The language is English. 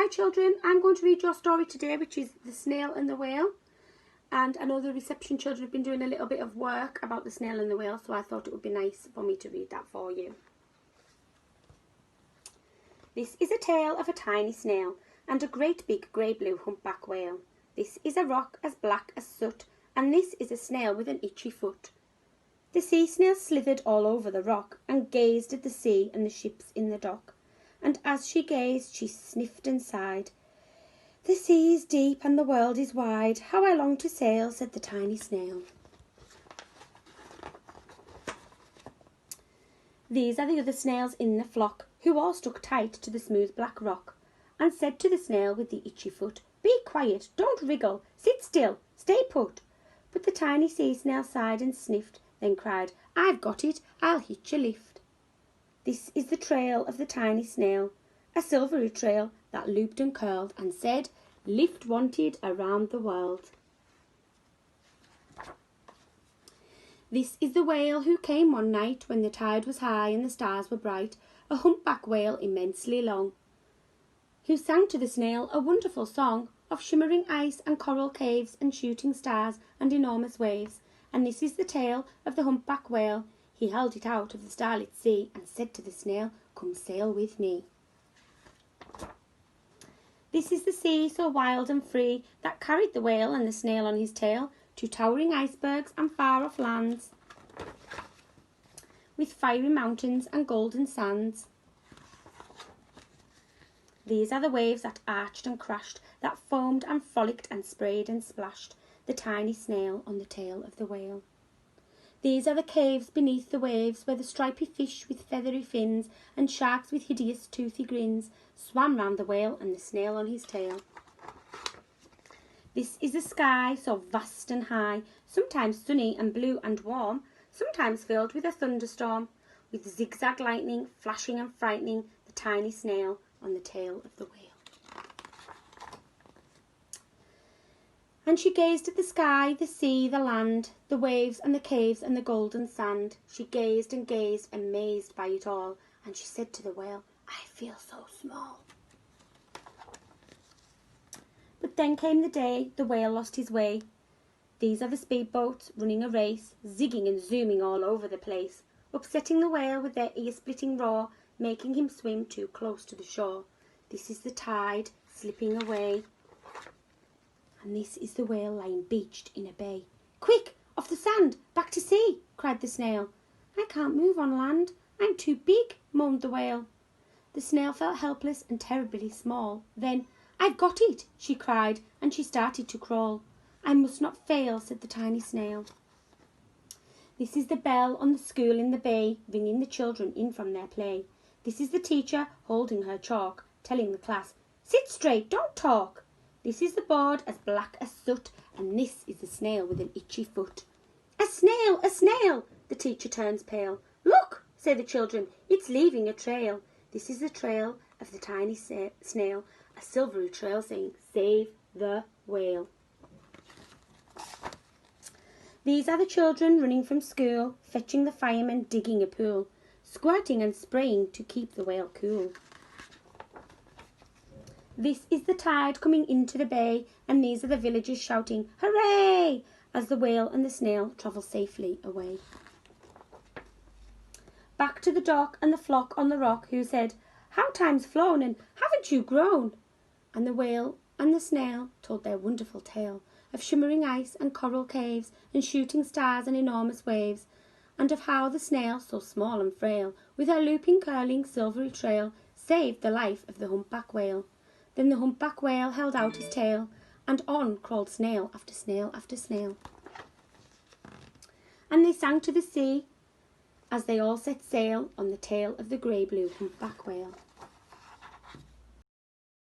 children, I'm going to read your story today, which is The Snail and the Whale. And I know the reception children have been doing a little bit of work about the snail and the whale, so I thought it would be nice for me to read that for you. This is a tale of a tiny snail and a great big grey-blue humpback whale. This is a rock as black as soot, and this is a snail with an itchy foot. The sea snail slithered all over the rock and gazed at the sea and the ships in the dock. And as she gazed, she sniffed and sighed. "The sea is deep and the world is wide. How I long to sail," said the tiny snail. These are the other snails in the flock, who all stuck tight to the smooth black rock, and said to the snail with the itchy foot, "Be quiet, don't wriggle, sit still, stay put." But the tiny sea snail sighed and sniffed, then cried, "I've got it, I'll hitch a lift." This is the trail of the tiny snail, a silvery trail that looped and curled and said, "Lift wanted around the world." This is the whale who came one night when the tide was high and the stars were bright, a humpback whale immensely long, who sang to the snail a wonderful song of shimmering ice and coral caves and shooting stars and enormous waves. And this is the tale of the humpback whale. He held it out of the starlit sea and said to the snail, "Come sail with me." This is the sea so wild and free that carried the whale and the snail on his tail to towering icebergs and far-off lands, with fiery mountains and golden sands. These are the waves that arched and crashed, that foamed and frolicked and sprayed and splashed the tiny snail on the tail of the whale. These are the caves beneath the waves, where the stripy fish with feathery fins and sharks with hideous toothy grins swam round the whale and the snail on his tail. This is the sky so vast and high, sometimes sunny and blue and warm, sometimes filled with a thunderstorm, with zigzag lightning flashing and frightening the tiny snail on the tail of the whale. And she gazed at the sky, the sea, the land, the waves and the caves and the golden sand. She gazed and gazed, amazed by it all, and she said to the whale, "I feel so small." But then came the day the whale lost his way. These are the speedboats running a race, zigging and zooming all over the place, upsetting the whale with their ear-splitting roar, making him swim too close to the shore. This is the tide slipping away, and this is the whale lying beached in a bay. "Quick, off the sand, back to sea," cried the snail. "I can't move on land, I'm too big," moaned the whale. The snail felt helpless and terribly small. Then, "I've got it," she cried, and she started to crawl. "I must not fail," said the tiny snail. This is the bell on the school in the bay, ringing the children in from their play. This is the teacher holding her chalk, telling the class, "Sit straight, don't talk." This is the board as black as soot, and this is the snail with an itchy foot. "A snail, a snail!" The teacher turns pale. "Look," say the children, "it's leaving a trail." This is the trail of the tiny snail, a silvery trail saying, "Save the whale." These are the children running from school, fetching the firemen, digging a pool, squirting and spraying to keep the whale cool. This is the tide coming into the bay, and these are the villagers shouting, "Hooray!" as the whale and the snail travel safely away. Back to the dock and the flock on the rock, who said, "How time's flown, and haven't you grown?" And the whale and the snail told their wonderful tale of shimmering ice and coral caves and shooting stars and enormous waves, and of how the snail, so small and frail, with her looping, curling, silvery trail, saved the life of the humpback whale. Then the humpback whale held out his tail, and on crawled snail after snail after snail. And they sang to the sea as they all set sail on the tail of the grey-blue humpback whale.